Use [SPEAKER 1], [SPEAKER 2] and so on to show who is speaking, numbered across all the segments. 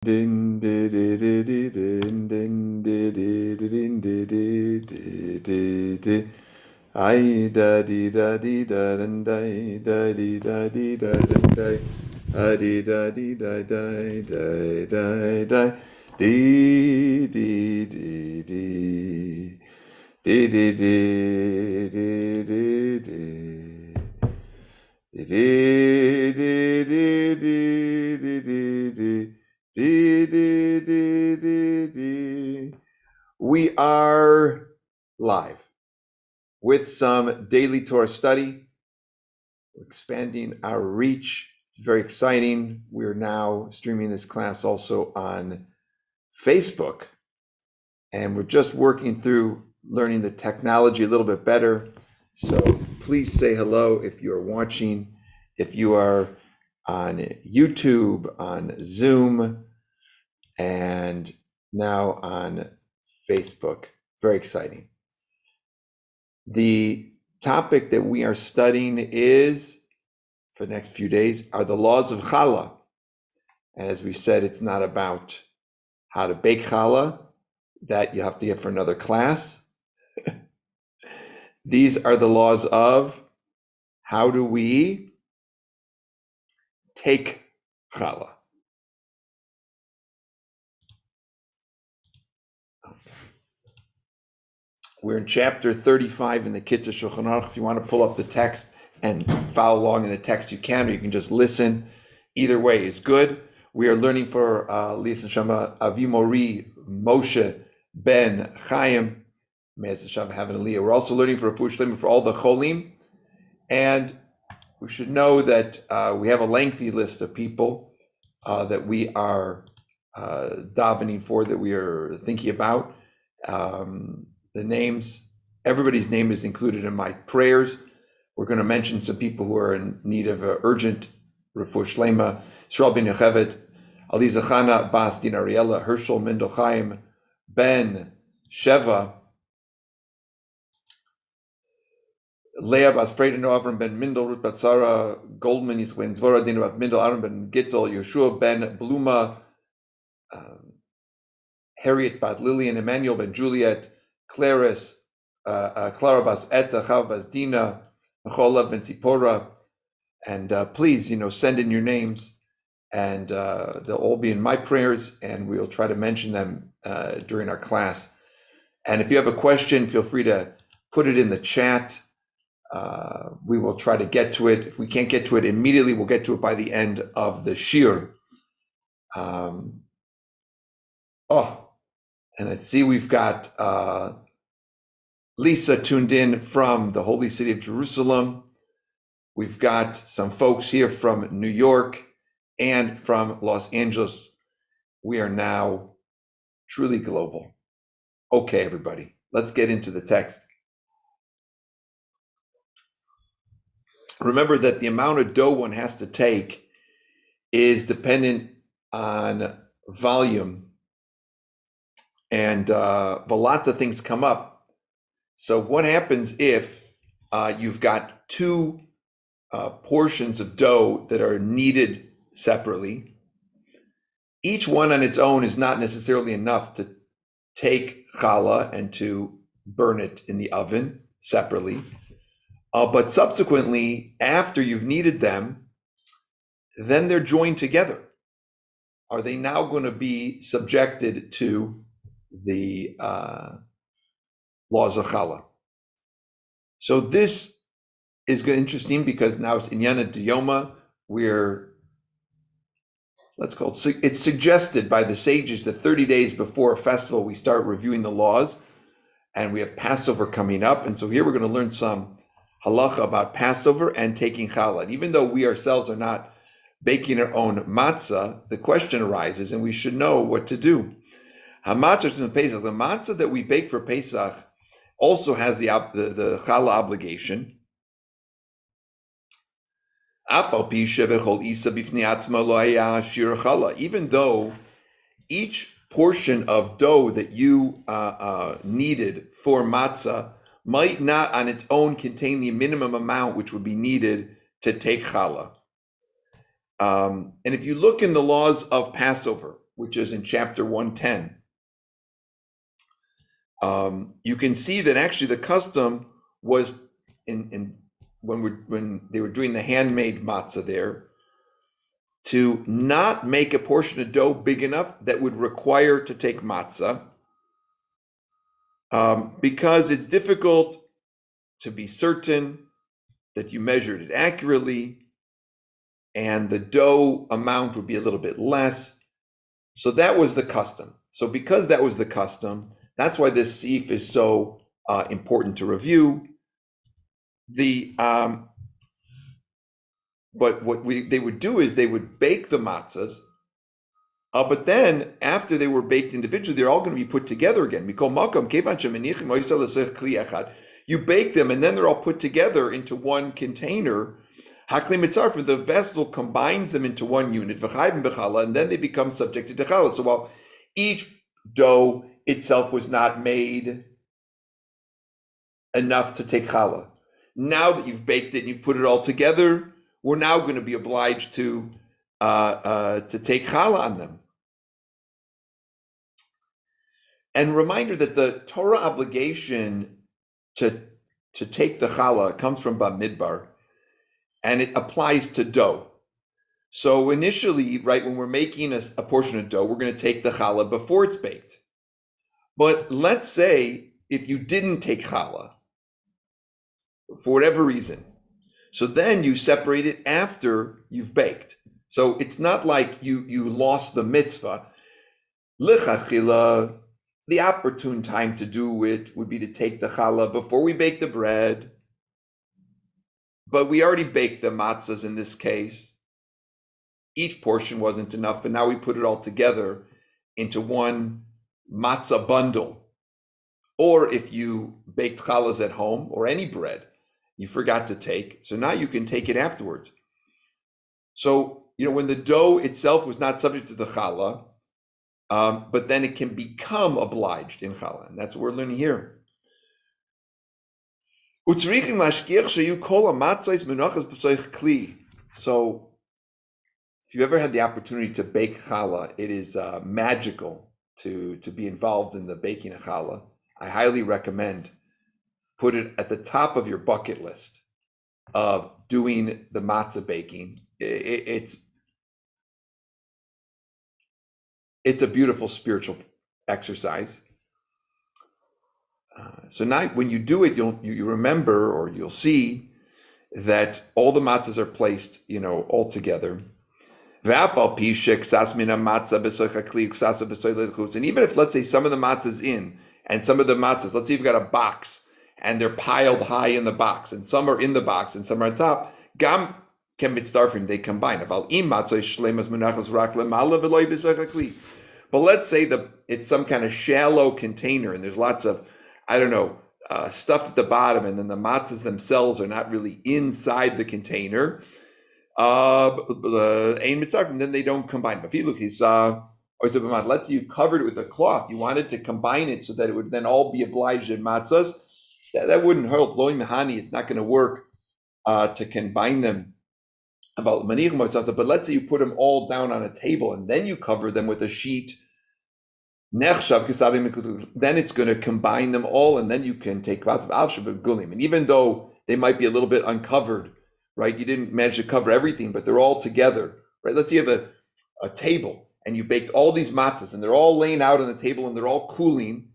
[SPEAKER 1] Din di di di di din din di di di din di di di di di. Ay da di da di da dan di da di da di da dan di. Di da di da di da da da. Di di di di. Di di di di di di. Di di di di di di di. Dee, dee, dee, dee, dee. We are live with some daily Torah study. We're expanding our reach. It's very exciting. We're now streaming this class also on Facebook. And we're just working through learning the technology a little bit better. So please say hello if you are watching, if you are on YouTube, on Zoom, and now on Facebook. Very exciting. The topic that we are studying is, for the next few days, are the laws of Challah. And as we said, it's not about how to bake Challah. That you have to get for another class. These are the laws of how do we take Challah. We're in chapter 35 in the Kitzur Shulchan Aruch. If you want to pull up the text and follow along in the text, you can, or you can just listen. Either way is good. We are learning for Lias Neshama Avi Mori Moshe Ben Chaim. May Hashem have an Aliyah. We're also learning for Refuah Shlema for all the Cholim. And we should know that we have a lengthy list of people that we are davening for, that we are thinking about. The names, everybody's name is included in my prayers. We're going to mention some people who are in need of urgent refuah shlema. Yisrael ben Yocheved, Aliza Chana Bas Din Ariella, Herschel Mendel Chaim, Ben Sheva, Leah Bas Freda Avram Ben Mindel, Ruth Batsara, Goldman Yiswen Zvora Din Bat Mindel, Aaron Ben Gittel, Yeshua Ben Bluma, Harriet Bat Lillian, Emmanuel Ben Juliet, Clarice, Clara Bas Etta, Chava Bas Dina, Mecholav Ben Zipporah, and please, send in your names, and they'll all be in my prayers, and we'll try to mention them during our class. And if you have a question, feel free to put it in the chat. We will try to get to it. If we can't get to it immediately, we'll get to it by the end of the shiur. And I see we've got Lisa tuned in from the Holy City of Jerusalem. We've got some folks here from New York and from Los Angeles. We are now truly global. Okay, everybody, let's get into the text. Remember that the amount of dough one has to take is dependent on volume. And lots of things come up. So what happens if you've got two portions of dough that are kneaded separately? Each one on its own is not necessarily enough to take challah and to burn it in the oven separately. But subsequently, after you've kneaded them, then they're joined together. Are they now going to be subjected to the laws of Challah? So this is interesting because now it's Inyana Diyoma, where it's suggested by the sages that 30 days before a festival we start reviewing the laws, and we have Passover coming up, and so here we're going to learn some halacha about Passover and taking challah. And even though we ourselves are not baking our own matzah, the question arises, and we should know what to do. The matzah that we bake for Pesach also has the challah obligation. Even though each portion of dough that you needed for matzah might not on its own contain the minimum amount which would be needed to take challah. And if you look in the laws of Passover, which is in chapter 110, you can see that actually the custom was when they were doing the handmade matzah there, to not make a portion of dough big enough that would require to take matzah, because it's difficult to be certain that you measured it accurately, and the dough amount would be a little bit less. So that was the custom. So because that was the custom, that's why this sif is so important to review. But what they would do is they would bake the matzahs, but then after they were baked individually, they're all going to be put together again. You bake them, and then they're all put together into one container. The vessel combines them into one unit, and then they become subjected to challah. So while each dough itself was not made enough to take challah, now that you've baked it and you've put it all together, we're now going to be obliged to take challah on them. And reminder that the Torah obligation to take the challah comes from Bamidbar, and it applies to dough. So initially, right, when we're making a portion of dough, we're going to take the challah before it's baked. But let's say if you didn't take challah for whatever reason, so then you separate it after you've baked. So it's not like you lost the mitzvah. Lichatchila, the opportune time to do it would be to take the challah before we bake the bread. But we already baked the matzahs in this case. Each portion wasn't enough, but now we put it all together into one matzah bundle. Or if you baked challahs at home, or any bread you forgot to take, so now you can take it afterwards. So, when the dough itself was not subject to the challah, but then it can become obliged in challah, and that's what we're learning here. So if you ever had the opportunity to bake challah, it is magical to be involved in the baking of challah. I highly recommend. Put it at the top of your bucket list of doing the matzah baking. It's a beautiful spiritual exercise. So now when you do it, you remember, or you'll see that all the matzahs are placed, all together. And even if, let's say, some of the matzahs in, and some of the matzahs, let's say you've got a box, and they're piled high in the box, and some are in the box, and some are on top. Gam ken mitzdarfim, they combine. But let's say it's some kind of shallow container, and there's lots of, stuff at the bottom, and then the matzahs themselves are not really inside the container. Then they don't combine. Let's say you covered it with a cloth. You wanted to combine it so that it would then all be obliged in matzahs. That wouldn't help. It's not going to work to combine them. But let's say you put them all down on a table and then you cover them with a sheet. Then it's going to combine them all, and then you can take and even though they might be a little bit uncovered, right? You didn't manage to cover everything, but they're all together, right? Let's say you have a table and you baked all these matzahs and they're all laying out on the table and they're all cooling.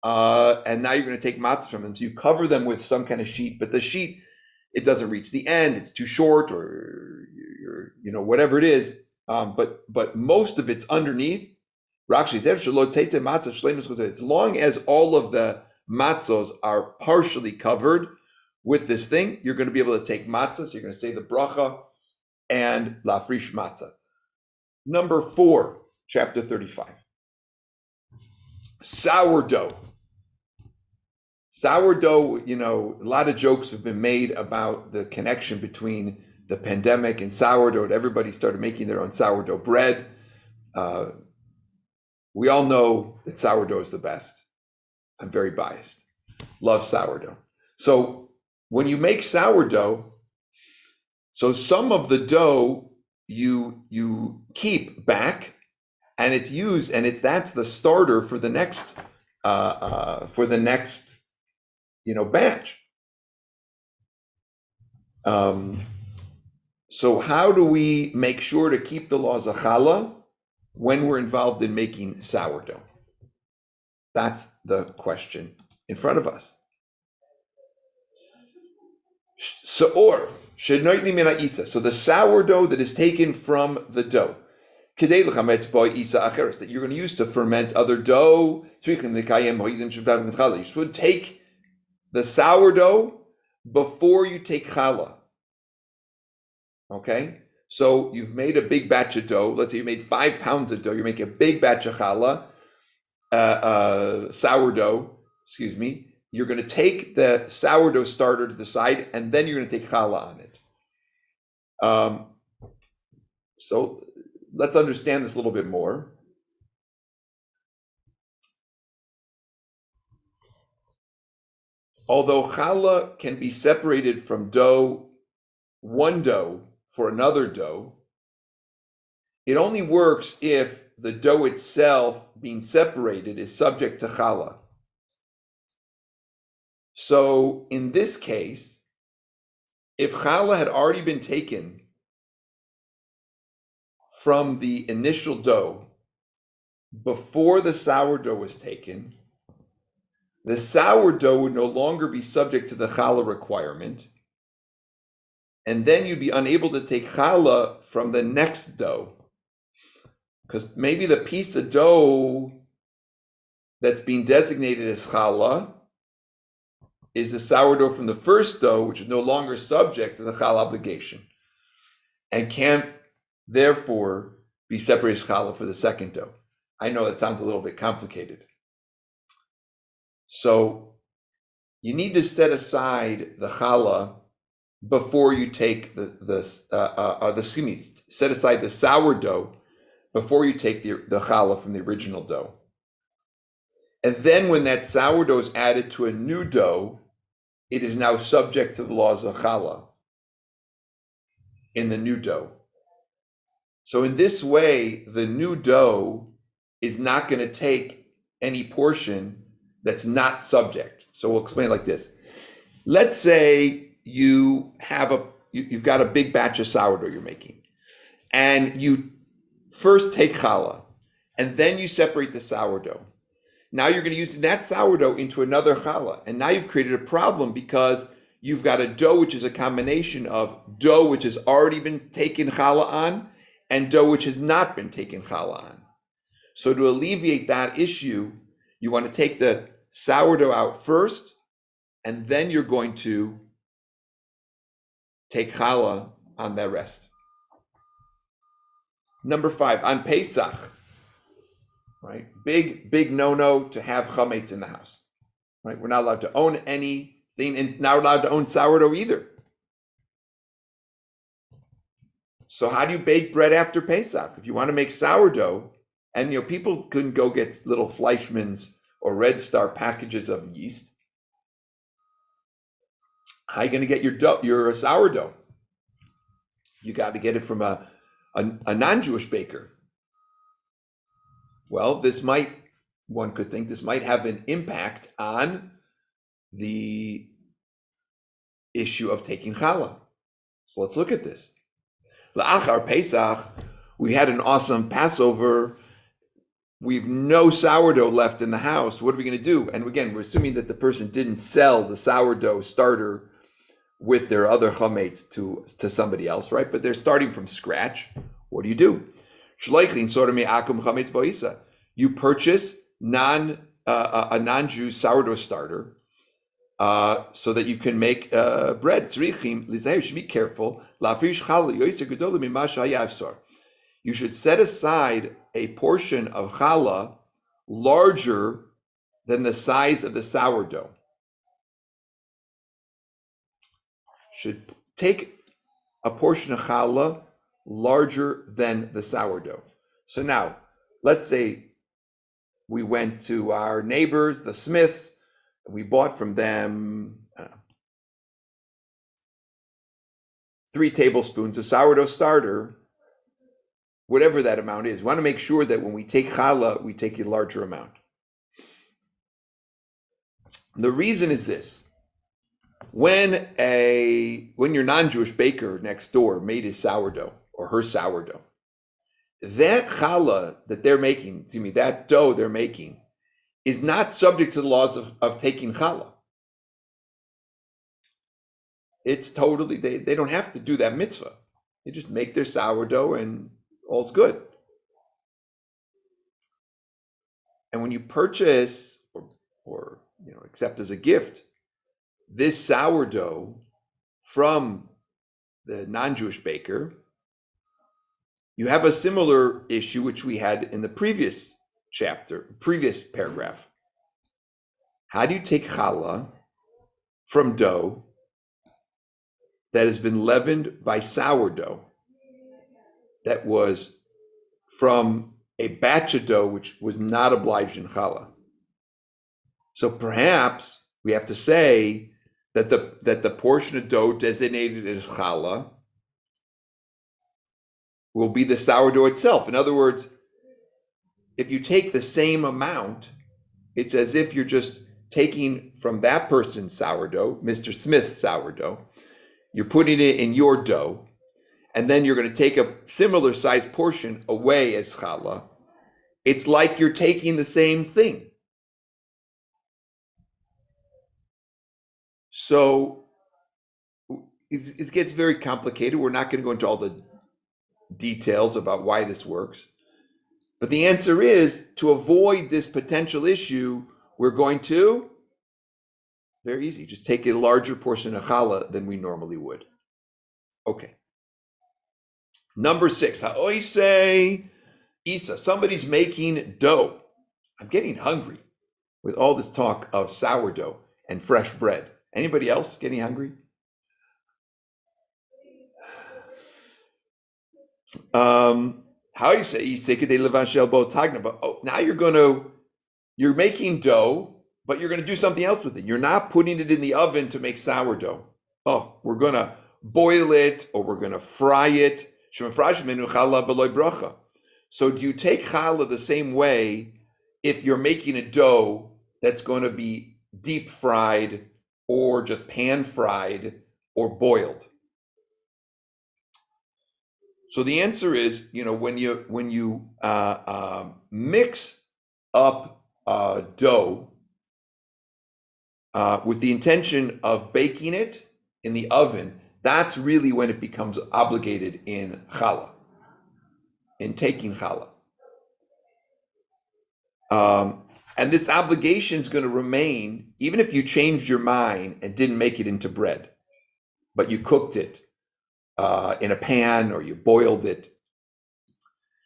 [SPEAKER 1] And now you're going to take matzahs from them. So you cover them with some kind of sheet, but the sheet, it doesn't reach the end. It's too short, or whatever it is. But most of it's underneath. As long as all of the matzos are partially covered with this thing, you're going to be able to take matzah. So you're going to say the bracha and lafrish matzah. Number 4, chapter 35. Sourdough. Sourdough, a lot of jokes have been made about the connection between the pandemic and sourdough. Everybody started making their own sourdough bread. We all know that sourdough is the best. I'm very biased. Love sourdough. So when you make sourdough, so some of the dough you keep back, and it's used, and that's the starter for the next batch. So how do we make sure to keep the laws of challah when we're involved in making sourdough? That's the question in front of us. Seor shenoitli min ha'isa. So the sourdough that is taken from the dough, kedei l'chametz bo isa acheres, that you're going to use to ferment other dough. You should take the sourdough before you take challah. Okay, so you've made a big batch of dough. Let's say you made 5 pounds of dough. You're making a big batch of challah, sourdough. Excuse me. You're going to take the sourdough starter to the side, and then you're going to take challah on it. So let's understand this a little bit more. Although challah can be separated from dough, one dough for another dough, it only works if the dough itself being separated is subject to challah. So in this case, if challah had already been taken from the initial dough before the sourdough was taken, the sourdough would no longer be subject to the challah requirement, and then you'd be unable to take challah from the next dough, because maybe the piece of dough that's being designated as challah is the sourdough from the first dough, which is no longer subject to the challah obligation, and can't therefore be separated as challah for the second dough. I know that sounds a little bit complicated. So you need to set aside the challah before you take set aside the sourdough before you take the challah from the original dough. And then when that sourdough is added to a new dough, it is now subject to the laws of challah in the new dough. So in this way, the new dough is not going to take any portion that's not subject. So we'll explain it like this. Let's say you've got a big batch of sourdough you're making, and you first take challah, and then you separate the sourdough. Now you're going to use that sourdough into another challah, and now you've created a problem because you've got a dough which is a combination of dough which has already been taken challah on and dough which has not been taken challah on. So to alleviate that issue, you want to take the sourdough out first, and then you're going to take challah on the rest. Number 5, on Pesach, right? Big no-no to have chametz in the house, right? We're not allowed to own anything, and not allowed to own sourdough either. So how do you bake bread after Pesach? If you want to make sourdough, and people can go get little Fleischmann's or Red Star packages of yeast, how are you going to get your sourdough? You got to get it from a non-Jewish baker. Well, one could think this might have an impact on the issue of taking challah. So let's look at this. La'achar Pesach, we had an awesome Passover. We've no sourdough left in the house. What are we going to do? And again, we're assuming that the person didn't sell the sourdough starter with their other chametz to somebody else, right? But they're starting from scratch. What do? You purchase a non-Jew sourdough starter so that you can make bread. You should be careful. You should set aside a portion of challah larger than the size of the sourdough. Should take a portion of challah larger than the sourdough. So now, let's say we went to our neighbors, the Smiths, we bought from them 3 tablespoons of sourdough starter, whatever that amount is. We want to make sure that when we take challah, we take a larger amount. The reason is this. When your non-Jewish baker next door made his sourdough or her sourdough, that challah that they're making, that dough they're making, is not subject to the laws of taking challah. It's totally, they don't have to do that mitzvah. They just make their sourdough and all's good. And when you purchase or accept as a gift this sourdough from the non-Jewish baker, you have a similar issue which we had in the previous paragraph. How do you take challah from dough that has been leavened by sourdough that was from a batch of dough which was not obliged in challah? So perhaps we have to say that the portion of dough designated as challah will be the sourdough itself. In other words, if you take the same amount, it's as if you're just taking from that person's sourdough, Mr. Smith's sourdough, you're putting it in your dough, and then you're going to take a similar sized portion away as challah. It's like you're taking the same thing. So it gets very complicated. We're not going to go into all the details about why this works. But the answer is, to avoid this potential issue, we're going to, very easy, just take a larger portion of challah than we normally would. Okay. Number 6, ha'oisei isa, somebody's making dough. I'm getting hungry with all this talk of sourdough and fresh bread. Anybody else getting hungry? How you say now you're making dough, but you're going to do something else with it. You're not putting it in the oven to make sourdough. Oh, we're going to boil it or we're going to fry it. So do you take challah the same way if you're making a dough that's going to be deep fried or just pan fried or boiled? So the answer is, when you mix up dough with the intention of baking it in the oven, that's really when it becomes obligated in challah, in taking challah. And this obligation is going to remain even if you changed your mind and didn't make it into bread, but you cooked it in a pan or you boiled it.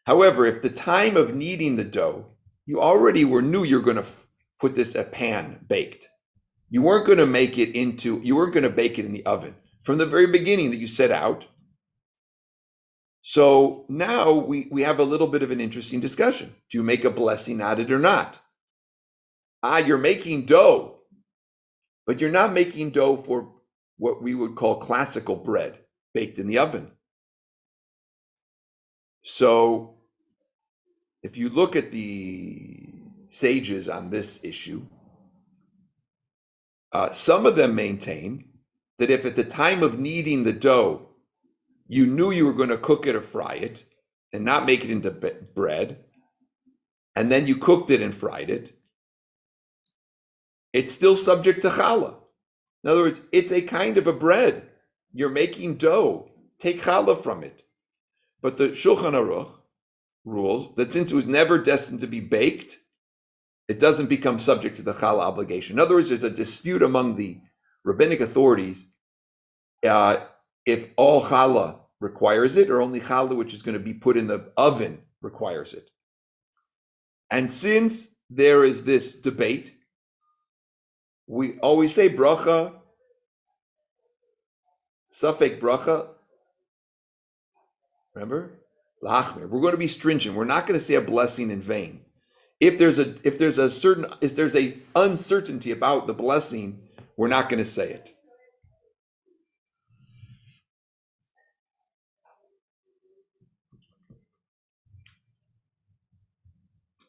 [SPEAKER 1] However, if the time of kneading the dough, you already knew you're going to put this in a pan baked. You weren't going to bake it in the oven from the very beginning that you set out. So now we have a little bit of an interesting discussion. Do you make a blessing on it or not? You're making dough, but you're not making dough for what we would call classical bread baked in the oven. So if you look at the sages on this issue, some of them maintain that if at the time of kneading the dough, you knew you were going to cook it or fry it and not make it into bread, and then you cooked it and fried it, it's still subject to challah. In other words, it's a kind of a bread. You're making dough. Take challah from it. But the Shulchan Aruch rules that since it was never destined to be baked, it doesn't become subject to the challah obligation. In other words, there's a dispute among the rabbinic authorities if all challah requires it or only challah which is going to be put in the oven requires it. And since there is this debate, we always say bracha, safek bracha, remember? Lachmir. We're going to be stringent. We're not going to say a blessing in vain. If there's a uncertainty about the blessing, we're not going to say it.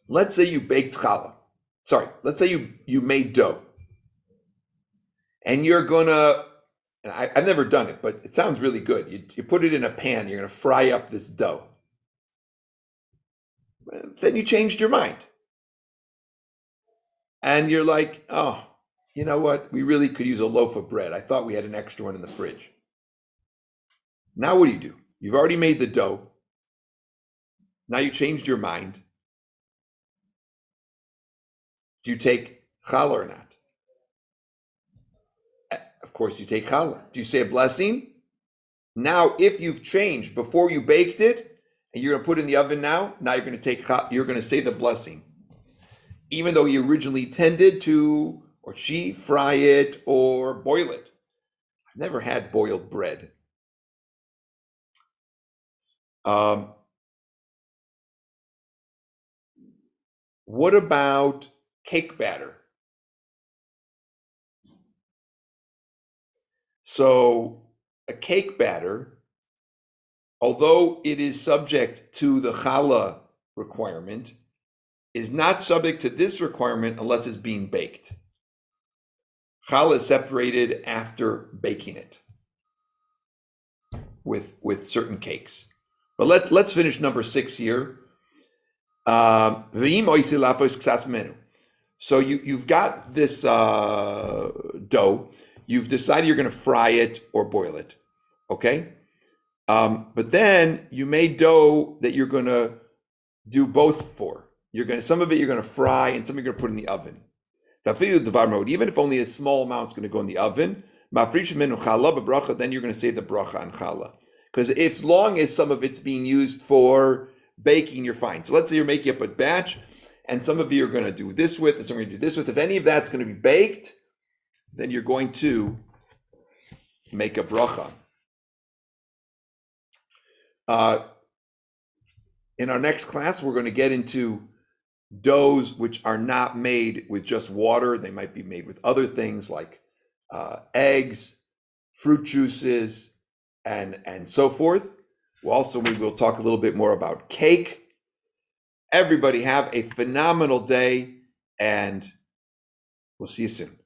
[SPEAKER 1] let's say you baked challah. Sorry, let's say you made dough. And you're gonna, and I've never done it, but it sounds really good. You put it in a pan, you're gonna fry up this dough. Then you changed your mind. And you're like, oh, you know what? We really could use a loaf of bread. I thought we had an extra one in the fridge. Now what do? You've already made the dough. Now you changed your mind. Do you take challah or not? Of course you take challah. Do you say a blessing? Now, if you've changed before you baked it, and you're going to put it in the oven now you're going to say the blessing. Even though you originally intended to, or she, fry it or boil it. I've never had boiled bread. What about cake batter? So a cake batter, although it is subject to the challah requirement, is not subject to this requirement unless it's being baked. Challah is separated after baking it with certain cakes. But let's finish number 6 here. So you've got this dough. You've decided you're going to fry it or boil it, okay? But then you made dough that you're going to do both for. Some of it you're going to fry and some of it you're going to put in the oven. Even if only a small amount is going to go in the oven, then you're going to say the bracha on challah. Because as long as some of it's being used for baking, you're fine. So let's say you're making up a batch, and some of you are going to do this with, and some are going to do this with. If any of that's going to be baked, then you're going to make a bracha. In our next class, we're going to get into doughs which are not made with just water. They might be made with other things like eggs, fruit juices, and so forth. We will talk a little bit more about cake. Everybody have a phenomenal day, and we'll see you soon.